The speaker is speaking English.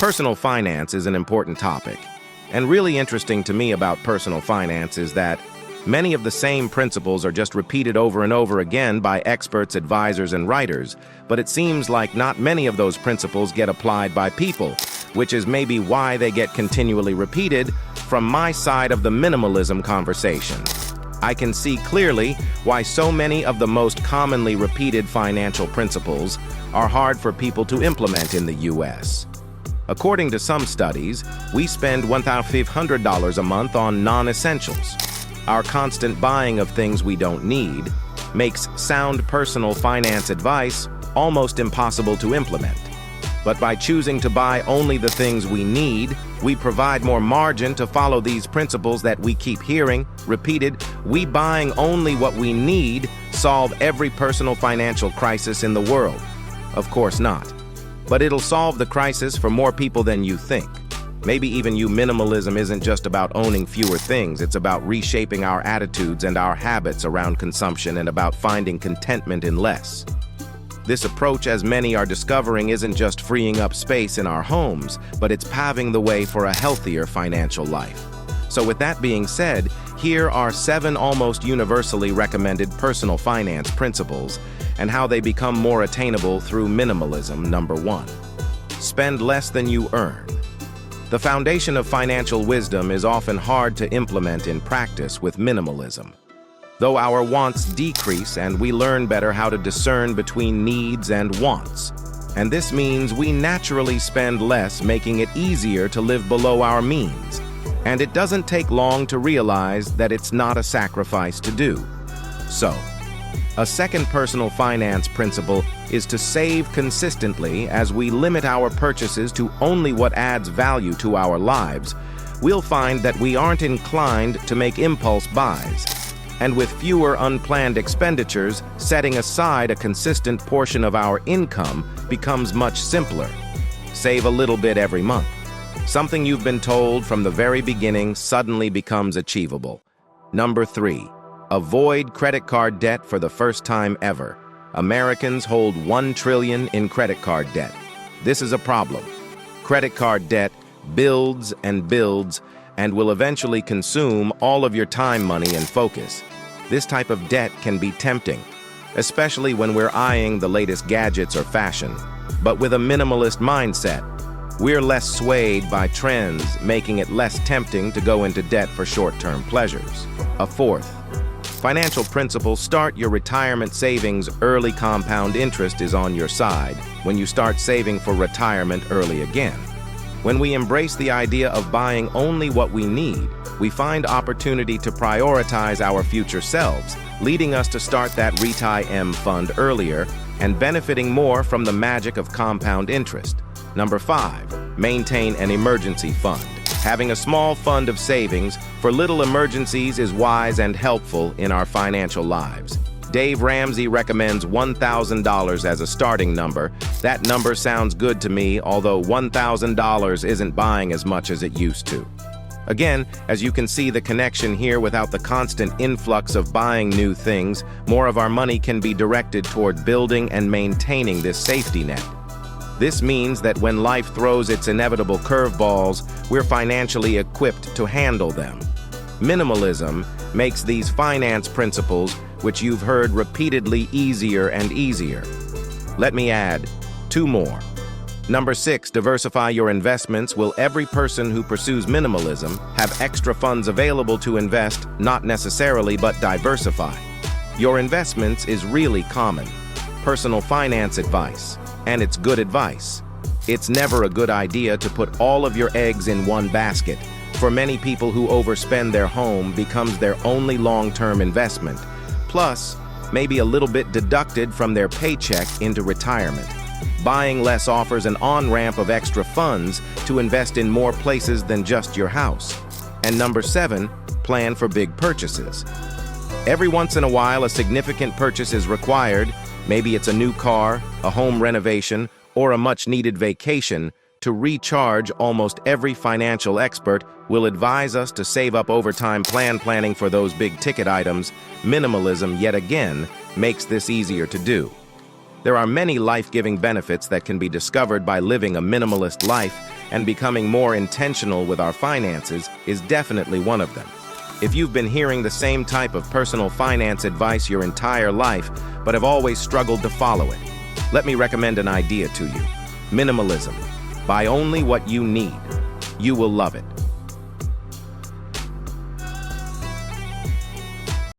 Personal finance is an important topic, and really interesting to me about personal finance is that many of the same principles are just repeated over and over again by experts, advisors, and writers, but it seems like not many of those principles get applied by people, which is maybe why they get continually repeated from my side of the minimalism conversation. I can see clearly why so many of the most commonly repeated financial principles are hard for people to implement in the US. According to some studies, we spend $1,500 a month on non-essentials. Our constant buying of things we don't need makes sound personal finance advice almost impossible to implement. But by choosing to buy only the things we need, we provide more margin to follow these principles that we keep hearing repeated. We buying only what we need solve every personal financial crisis in the world. Of course not. But it'll solve the crisis for more people than you think. Maybe even minimalism isn't just about owning fewer things, it's about reshaping our attitudes and our habits around consumption and about finding contentment in less. This approach, as many are discovering, isn't just freeing up space in our homes, but it's paving the way for a healthier financial life. So with that being said, here are 7 almost universally recommended personal finance principles and how they become more attainable through minimalism. Number 1. Spend less than you earn. The foundation of financial wisdom is often hard to implement in practice with minimalism. Though our wants decrease and we learn better how to discern between needs and wants. And this means we naturally spend less, making it easier to live below our means. And it doesn't take long to realize that it's not a sacrifice to do. So, a second personal finance principle is to save consistently. As we limit our purchases to only what adds value to our lives, we'll find that we aren't inclined to make impulse buys. And with fewer unplanned expenditures, setting aside a consistent portion of our income becomes much simpler. Save a little bit every month. Something you've been told from the very beginning suddenly becomes achievable. Number 3. Avoid credit card debt for the first time ever. Americans hold $1 trillion in credit card debt. This is a problem. Credit card debt builds and builds and will eventually consume all of your time, money, and focus. This type of debt can be tempting, especially when we're eyeing the latest gadgets or fashion. But with a minimalist mindset, we're less swayed by trends, making it less tempting to go into debt for short-term pleasures. A fourth financial principle: start your retirement savings early. Compound interest is on your side when you start saving for retirement early again. When we embrace the idea of buying only what we need, we find opportunity to prioritize our future selves, leading us to start that RETI-M fund earlier and benefiting more from the magic of compound interest. Number 5, maintain an emergency fund. Having a small fund of savings for little emergencies is wise and helpful in our financial lives. Dave Ramsey recommends $1,000 as a starting number. That number sounds good to me, although $1,000 isn't buying as much as it used to. Again, as you can see the connection here, without the constant influx of buying new things, more of our money can be directed toward building and maintaining this safety net. This means that when life throws its inevitable curveballs, we're financially equipped to handle them. Minimalism makes these finance principles, which you've heard repeatedly, easier and easier. Let me add 2 more. Number 6, diversify your investments. Will every person who pursues minimalism have extra funds available to invest? Not necessarily, but diversify. Your investments is really common. Personal finance advice. And it's good advice. It's never a good idea to put all of your eggs in one basket. For many people who overspend, their home becomes their only long-term investment. Plus, maybe a little bit deducted from their paycheck into retirement. Buying less offers an on-ramp of extra funds to invest in more places than just your house. And number 7, plan for big purchases. Every once in a while, a significant purchase is required. Maybe it's a new car, a home renovation, or a much-needed vacation. To recharge, almost every financial expert will advise us to save up over time. Planning for those big-ticket items. Minimalism, yet again, makes this easier to do. There are many life-giving benefits that can be discovered by living a minimalist life. and becoming more intentional with our finances is definitely one of them. If you've been hearing the same type of personal finance advice your entire life, but have always struggled to follow it, let me recommend an idea to you. Minimalism. Buy only what you need. You will love it.